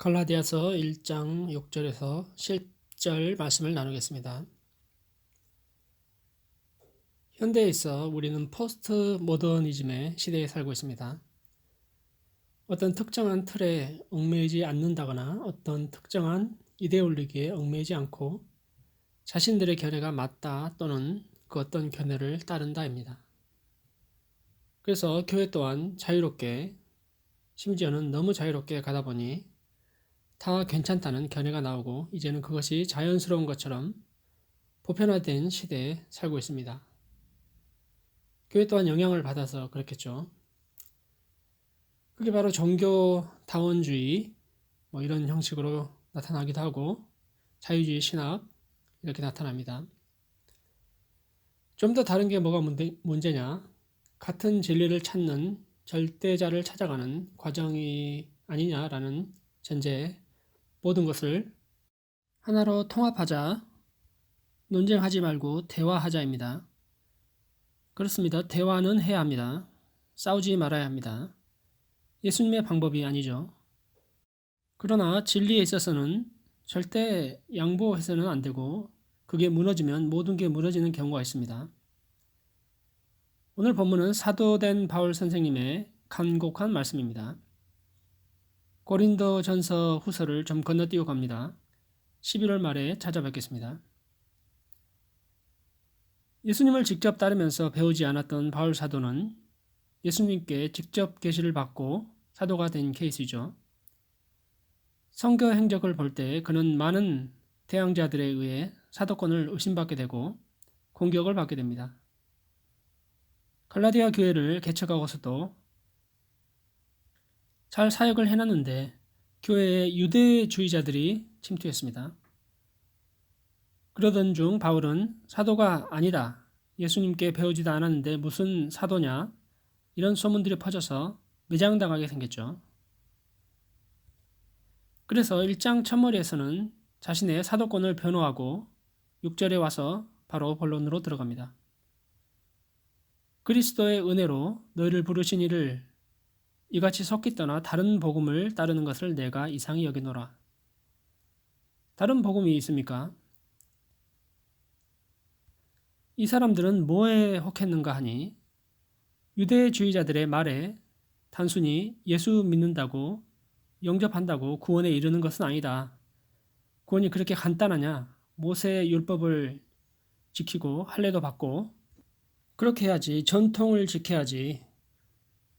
갈라디아서 1장 6절에서 10절 말씀을 나누겠습니다. 현대에 있어 우리는 포스트 모더니즘의 시대에 살고 있습니다. 어떤 특정한 틀에 얽매이지 않는다거나 어떤 특정한 이데올로기에 얽매이지 않고 자신들의 견해가 맞다 또는 그 어떤 견해를 따른다입니다. 그래서 교회 또한 자유롭게, 심지어는 너무 자유롭게 가다 보니 다 괜찮다는 견해가 나오고 이제는 그것이 자연스러운 것처럼 보편화된 시대에 살고 있습니다. 교회 또한 영향을 받아서 그렇겠죠. 그게 바로 종교다원주의 이런 형식으로 나타나기도 하고 자유주의 신학 이렇게 나타납니다. 좀 더 다른 게 뭐가 문제냐? 같은 진리를 찾는 절대자를 찾아가는 과정이 아니냐라는 전제에 모든 것을 하나로 통합하자, 논쟁하지 말고 대화하자입니다. 그렇습니다. 대화는 해야 합니다. 싸우지 말아야 합니다. 예수님의 방법이 아니죠. 그러나 진리에 있어서는 절대 양보해서는 안 되고 그게 무너지면 모든 게 무너지는 경우가 있습니다. 오늘 본문은 사도된 바울 선생님의 간곡한 말씀입니다. 고린도전서 후서를 좀 건너뛰고 갑니다. 11월 말에 찾아뵙겠습니다. 예수님을 직접 따르면서 배우지 않았던 바울 사도는 예수님께 직접 계시를 받고 사도가 된 케이스이죠. 선교 행적을 볼 때 그는 많은 대항자들에 의해 사도권을 의심받게 되고 공격을 받게 됩니다. 갈라디아 교회를 개척하고서도 잘 사역을 해놨는데 교회에 유대주의자들이 침투했습니다. 그러던 중 바울은 사도가 아니다. 예수님께 배우지도 않았는데 무슨 사도냐? 이런 소문들이 퍼져서 매장당하게 생겼죠. 그래서 1장 첫머리에서는 자신의 사도권을 변호하고 6절에 와서 바로 본론으로 들어갑니다. 그리스도의 은혜로 너희를 부르신 이를 이같이 속기 떠나 다른 복음을 따르는 것을 내가 이상히 여기노라. 다른 복음이 있습니까? 이 사람들은 뭐에 혹했는가 하니 유대주의자들의 말에 단순히 예수 믿는다고 영접한다고 구원에 이르는 것은 아니다. 구원이 그렇게 간단하냐? 모세의 율법을 지키고 할례도 받고 그렇게 해야지. 전통을 지켜야지.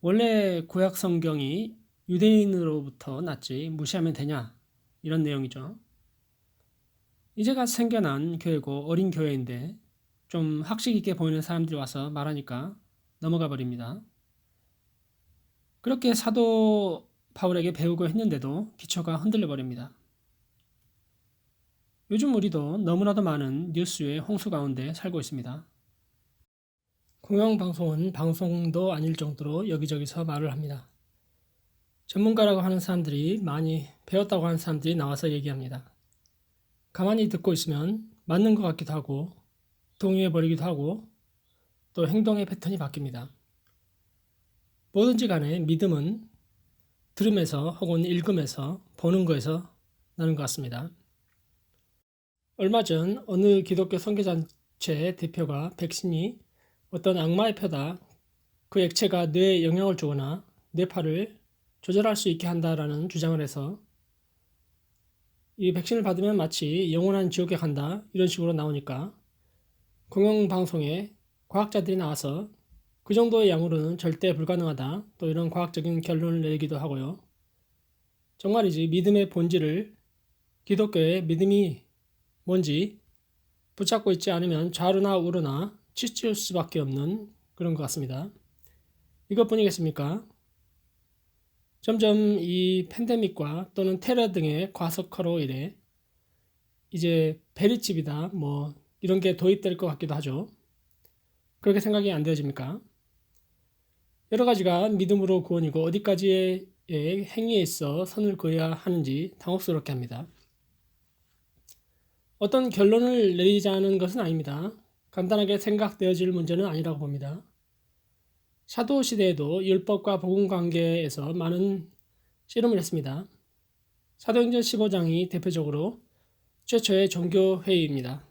원래 구약 성경이 유대인으로부터 났지 무시하면 되냐? 이런 내용이죠. 이제가 생겨난 교회고 어린 교회인데 좀 학식 있게 보이는 사람들이 와서 말하니까 넘어가 버립니다. 그렇게 사도 바울에게 배우고 했는데도 기초가 흔들려 버립니다. 요즘 우리도 너무나도 많은 뉴스의 홍수 가운데 살고 있습니다. 공영방송은 방송도 아닐 정도로 여기저기서 말을 합니다. 전문가라고 하는 사람들이 많이 배웠다고 하는 사람들이 나와서 얘기합니다. 가만히 듣고 있으면 맞는 것 같기도 하고 동의해버리기도 하고 또 행동의 패턴이 바뀝니다. 뭐든지 간에 믿음은 들음에서 혹은 읽음에서 보는 거에서 나는 것 같습니다. 얼마 전 어느 기독교 선교단체 대표가 백신이 어떤 악마의 표다, 그 액체가 뇌에 영향을 주거나 뇌파를 조절할 수 있게 한다라는 주장을 해서 이 백신을 받으면 마치 영원한 지옥에 간다 이런 식으로 나오니까 공영방송에 과학자들이 나와서 그 정도의 양으로는 절대 불가능하다 또 이런 과학적인 결론을 내기도 하고요. 정말이지 믿음의 본질을 기독교의 믿음이 뭔지 붙잡고 있지 않으면 좌로나 우로나 치칠 수밖에 없는 그런 것 같습니다. 이것뿐이겠습니까? 점점 이 팬데믹과 또는 테러 등의 과속화로 인해 이제 베리칩이다 이런 게 도입될 것 같기도 하죠. 그렇게 생각이 안 되어집니까? 여러 가지가 믿음으로 구원이고 어디까지의 행위에 있어 선을 그어야 하는지 당혹스럽게 합니다. 어떤 결론을 내리자는 것은 아닙니다. 간단하게 생각되어질 문제는 아니라고 봅니다. 사도 시대에도 율법과 복음 관계에서 많은 씨름을 했습니다. 사도행전 15장이 대표적으로 최초의 종교회의입니다.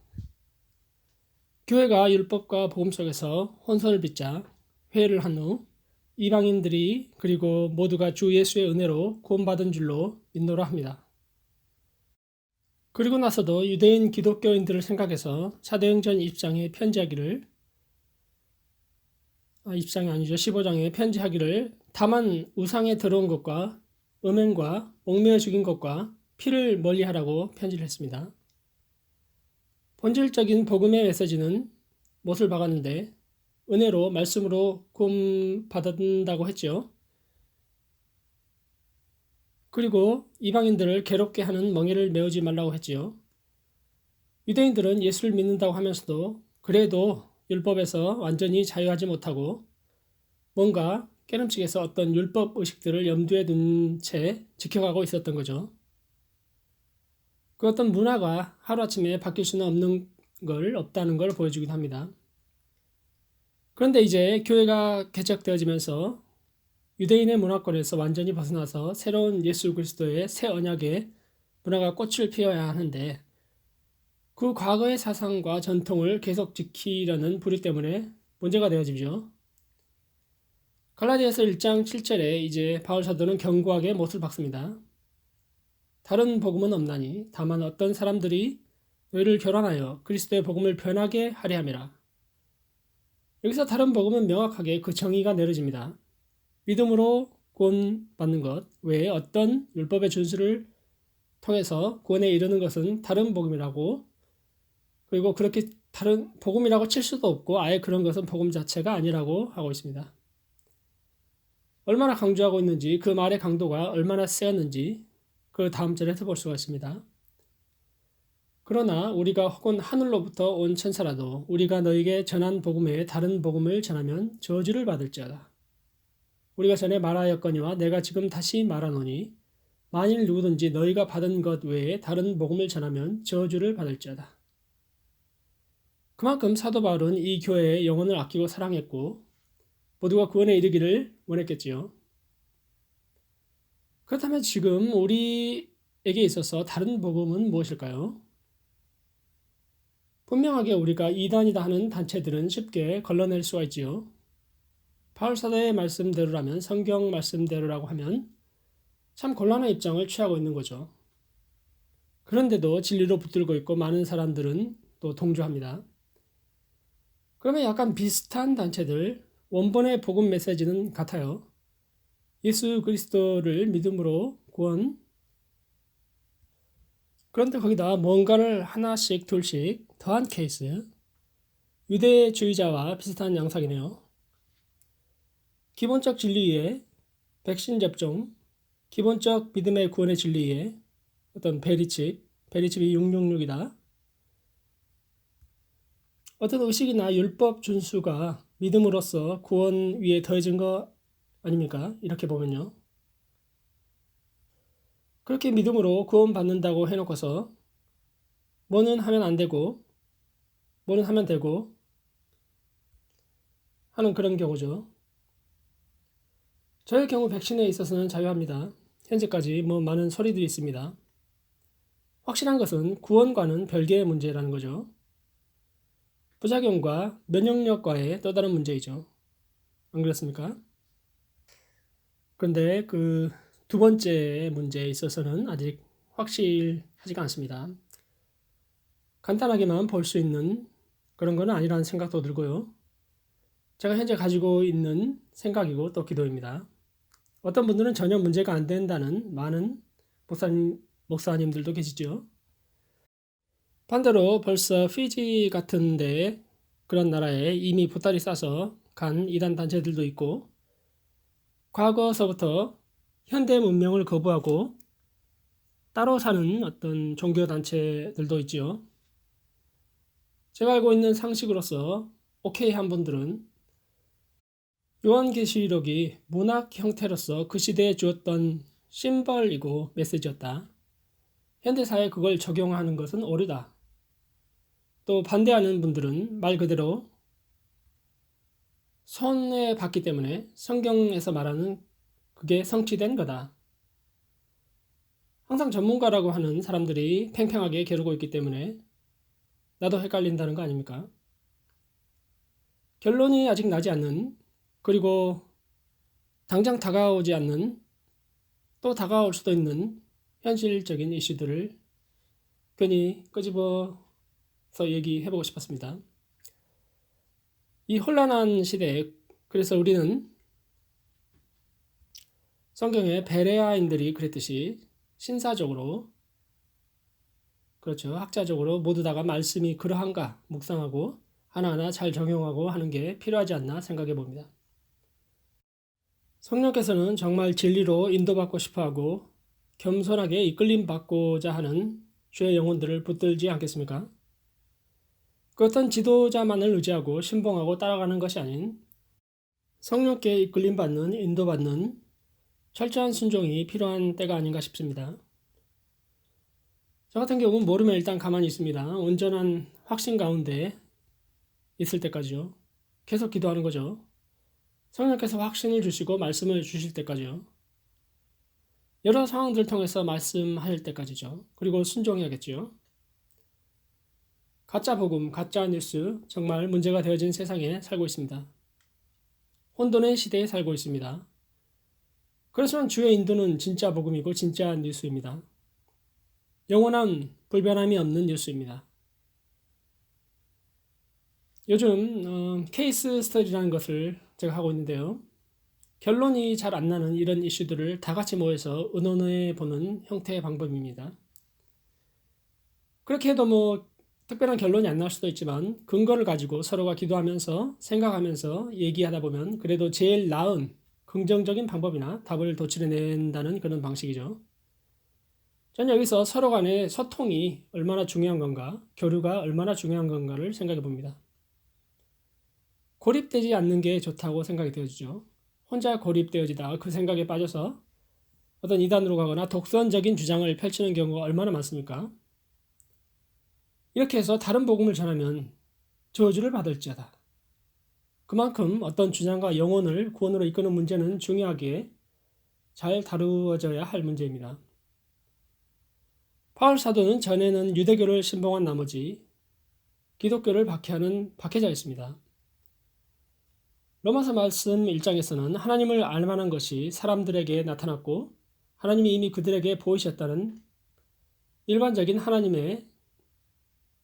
교회가 율법과 복음 속에서 혼선을 빚자 회의를 한 후 이방인들이 그리고 모두가 주 예수의 은혜로 구원받은 줄로 믿노라 합니다. 그리고 나서도 유대인 기독교인들을 생각해서 사도행전 20장에 편지하기를 15장에 편지하기를 다만 우상에 들어온 것과 음행과 옥매어 죽인 것과 피를 멀리하라고 편지를 했습니다. 본질적인 복음의 메시지는 못을 박았는데 은혜로 말씀으로 구원받는다고 했죠. 그리고 이방인들을 괴롭게 하는 멍에를 메우지 말라고 했지요. 유대인들은 예수를 믿는다고 하면서도 그래도 율법에서 완전히 자유하지 못하고 뭔가 깨름칙에서 어떤 율법 의식들을 염두에 둔 채 지켜가고 있었던 거죠. 그 어떤 문화가 하루아침에 바뀔 수는 없다는 걸 보여주기도 합니다. 그런데 이제 교회가 개척되어지면서 유대인의 문화권에서 완전히 벗어나서 새로운 예수 그리스도의 새 언약의 문화가 꽃을 피워야 하는데 그 과거의 사상과 전통을 계속 지키려는 부류 때문에 문제가 되어지죠. 갈라디아서 1장 7절에 이제 바울 사도는 견고하게 못을 박습니다. 다른 복음은 없나니 다만 어떤 사람들이 너희를 교란하여 그리스도의 복음을 변하게 하려 함이라. 여기서 다른 복음은 명확하게 그 정의가 내려집니다. 믿음으로 구원받는 것 외에 어떤 율법의 준수를 통해서 구원에 이르는 것은 다른 복음이라고, 그리고 그렇게 다른 복음이라고 칠 수도 없고 아예 그런 것은 복음 자체가 아니라고 하고 있습니다. 얼마나 강조하고 있는지, 그 말의 강도가 얼마나 세었는지 그 다음 절에 볼 수가 있습니다. 그러나 우리가 혹은 하늘로부터 온 천사라도 우리가 너에게 전한 복음 외에 다른 복음을 전하면 저주를 받을지어다. 우리가 전에 말하였거니와 내가 지금 다시 말하노니 만일 누구든지 너희가 받은 것 외에 다른 복음을 전하면 저주를 받을지어다. 그만큼 사도 바울은 이 교회의 영혼을 아끼고 사랑했고 모두가 구원에 이르기를 원했겠지요. 그렇다면 지금 우리에게 있어서 다른 복음은 무엇일까요? 분명하게 우리가 이단이다 하는 단체들은 쉽게 걸러낼 수가 있지요. 바울 사도의 말씀대로라면, 성경 말씀대로라고 하면 참 곤란한 입장을 취하고 있는 거죠. 그런데도 진리로 붙들고 있고 많은 사람들은 또 동조합니다. 그러면 약간 비슷한 단체들, 원본의 복음 메시지는 같아요. 예수 그리스도를 믿음으로 구원. 그런데 거기다 뭔가를 하나씩 둘씩 더한 케이스. 유대주의자와 비슷한 양상이네요. 기본적 진리에 백신 접종, 기본적 믿음의 구원의 진리에 어떤 베리칩이 666이다. 어떤 의식이나 율법 준수가 믿음으로써 구원 위에 더해진 거 아닙니까? 이렇게 보면요. 그렇게 믿음으로 구원받는다고 해놓고서 뭐는 하면 안 되고 뭐는 하면 되고 하는 그런 경우죠. 저의 경우 백신에 있어서는 자유합니다. 현재까지 많은 소리들이 있습니다. 확실한 것은 구원과는 별개의 문제라는 거죠. 부작용과 면역력과의 또 다른 문제이죠. 안 그렇습니까? 그런데 그 두 번째 문제에 있어서는 아직 확실하지가 않습니다. 간단하게만 볼 수 있는 그런 건 아니라는 생각도 들고요. 제가 현재 가지고 있는 생각이고 또 기도입니다. 어떤 분들은 전혀 문제가 안 된다는 많은 목사님들도 계시죠. 반대로 벌써 피지 같은데 그런 나라에 이미 보따리 싸서 간 이단 단체들도 있고 과거서부터 현대 문명을 거부하고 따로 사는 어떤 종교 단체들도 있지요. 제가 알고 있는 상식으로서 오케이 한 분들은 요한계시록이 문학 형태로서 그 시대에 주었던 심벌이고 메시지였다. 현대사에 그걸 적용하는 것은 옳다. 또 반대하는 분들은 말 그대로 손해 봤기 때문에 성경에서 말하는 그게 성취된 거다 항상 전문가라고 하는 사람들이 팽팽하게 겨루고 있기 때문에 나도 헷갈린다는 거 아닙니까? 결론이 아직 나지 않는, 그리고 당장 다가오지 않는, 또 다가올 수도 있는 현실적인 이슈들을 괜히 끄집어서 얘기해보고 싶었습니다. 이 혼란한 시대에 그래서 우리는 성경의 베레아인들이 그랬듯이 신사적으로, 그렇죠, 학자적으로 모두 다가 말씀이 그러한가 묵상하고 하나하나 잘 적용하고 하는 게 필요하지 않나 생각해 봅니다. 성령께서는 정말 진리로 인도받고 싶어하고 겸손하게 이끌림 받고자 하는 주의 영혼들을 붙들지 않겠습니까? 그 어떤 지도자만을 의지하고 신봉하고 따라가는 것이 아닌 성령께 이끌림 받는, 인도받는 철저한 순종이 필요한 때가 아닌가 싶습니다. 저 같은 경우는 모르면 일단 가만히 있습니다. 온전한 확신 가운데 있을 때까지요. 계속 기도하는 거죠. 성령께서 확신을 주시고 말씀을 주실 때까지요. 여러 상황들을 통해서 말씀할 때까지죠. 그리고 순종해야겠죠. 가짜 복음, 가짜 뉴스 정말 문제가 되어진 세상에 살고 있습니다. 혼돈의 시대에 살고 있습니다. 그렇지만 주의 인도는 진짜 복음이고 진짜 뉴스입니다. 영원한 불변함이 없는 뉴스입니다. 요즘 케이스 스터디라는 것을 제가 하고 있는데요. 결론이 잘 안 나는 이런 이슈들을 다 같이 모여서 의논해 보는 형태의 방법입니다. 그렇게 해도 특별한 결론이 안 날 수도 있지만 근거를 가지고 서로가 기도하면서 생각하면서 얘기하다 보면 그래도 제일 나은 긍정적인 방법이나 답을 도출해낸다는 그런 방식이죠. 저는 여기서 서로 간의 소통이 얼마나 중요한 건가, 교류가 얼마나 중요한 건가를 생각해 봅니다. 고립되지 않는 게 좋다고 생각이 되어지죠. 혼자 고립되어지다 그 생각에 빠져서 어떤 이단으로 가거나 독선적인 주장을 펼치는 경우가 얼마나 많습니까? 이렇게 해서 다른 복음을 전하면 저주를 받을지어다. 그만큼 어떤 주장과 영혼을 구원으로 이끄는 문제는 중요하게 잘 다루어져야 할 문제입니다. 바울 사도는 전에는 유대교를 신봉한 나머지 기독교를 박해하는 박해자였습니다. 로마서 말씀 1장에서는 하나님을 알만한 것이 사람들에게 나타났고 하나님이 이미 그들에게 보이셨다는 일반적인 하나님의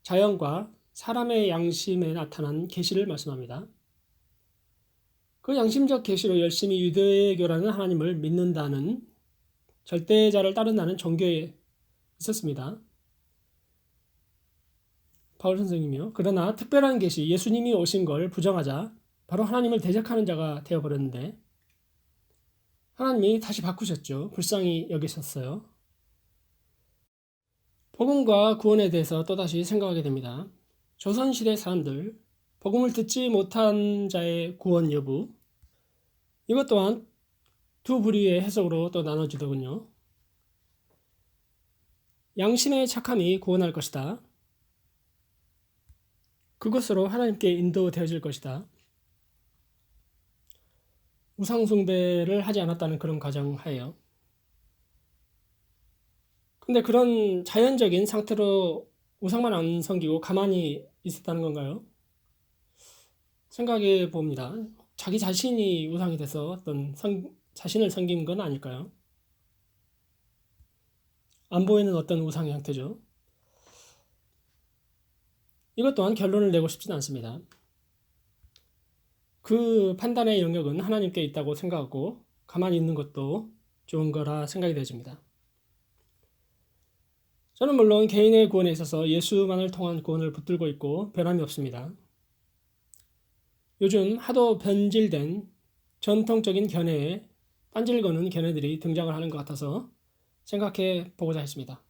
자연과 사람의 양심에 나타난 계시를 말씀합니다. 그 양심적 계시로 열심히 유대교라는 하나님을 믿는다는 절대자를 따른다는 종교에 있었습니다. 바울 선생님이요. 그러나 특별한 계시, 예수님이 오신 걸 부정하자 바로 하나님을 대적하는 자가 되어버렸는데 하나님이 다시 바꾸셨죠. 불쌍히 여기셨어요. 복음과 구원에 대해서 또다시 생각하게 됩니다. 조선시대 사람들, 복음을 듣지 못한 자의 구원 여부, 이것 또한 두 부류의 해석으로 또 나눠지더군요. 양심의 착함이 구원할 것이다. 그것으로 하나님께 인도되어질 것이다. 우상숭배를 하지 않았다는 그런 가정하에요. 근데 그런 자연적인 상태로 우상만 안 섬기고 가만히 있었다는 건가요? 생각해 봅니다. 자기 자신이 우상이 돼서 어떤 자신을 섬긴 건 아닐까요? 안 보이는 어떤 우상의 형태죠. 이것 또한 결론을 내고 싶진 않습니다. 그 판단의 영역은 하나님께 있다고 생각하고 가만히 있는 것도 좋은 거라 생각이 되어집니다. 저는 물론 개인의 구원에 있어서 예수만을 통한 구원을 붙들고 있고 변함이 없습니다. 요즘 하도 변질된 전통적인 견해에 딴질 거는 견해들이 등장을 하는 것 같아서 생각해 보고자 했습니다.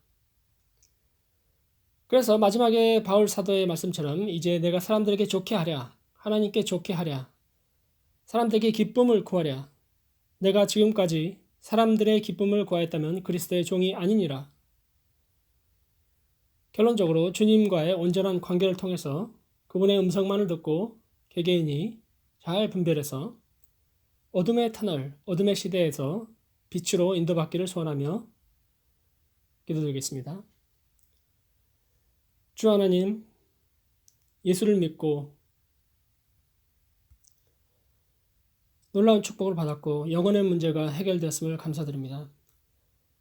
그래서 마지막에 바울 사도의 말씀처럼 이제 내가 사람들에게 좋게 하랴, 하나님께 좋게 하랴, 사람들에게 기쁨을 구하랴, 내가 지금까지 사람들의 기쁨을 구하였다면 그리스도의 종이 아니니라. 결론적으로 주님과의 온전한 관계를 통해서 그분의 음성만을 듣고 개개인이 잘 분별해서 어둠의 터널, 어둠의 시대에서 빛으로 인도받기를 소원하며 기도드리겠습니다. 주 하나님, 예수를 믿고 놀라운 축복을 받았고 영혼의 문제가 해결되었음을 감사드립니다.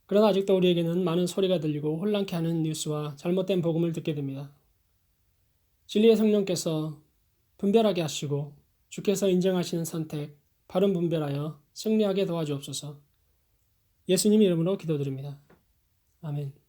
그러나 아직도 우리에게는 많은 소리가 들리고 혼란케 하는 뉴스와 잘못된 복음을 듣게 됩니다. 진리의 성령께서 분별하게 하시고 주께서 인정하시는 선택, 바른 분별하여 승리하게 도와주옵소서. 예수님 이름으로 기도드립니다. 아멘.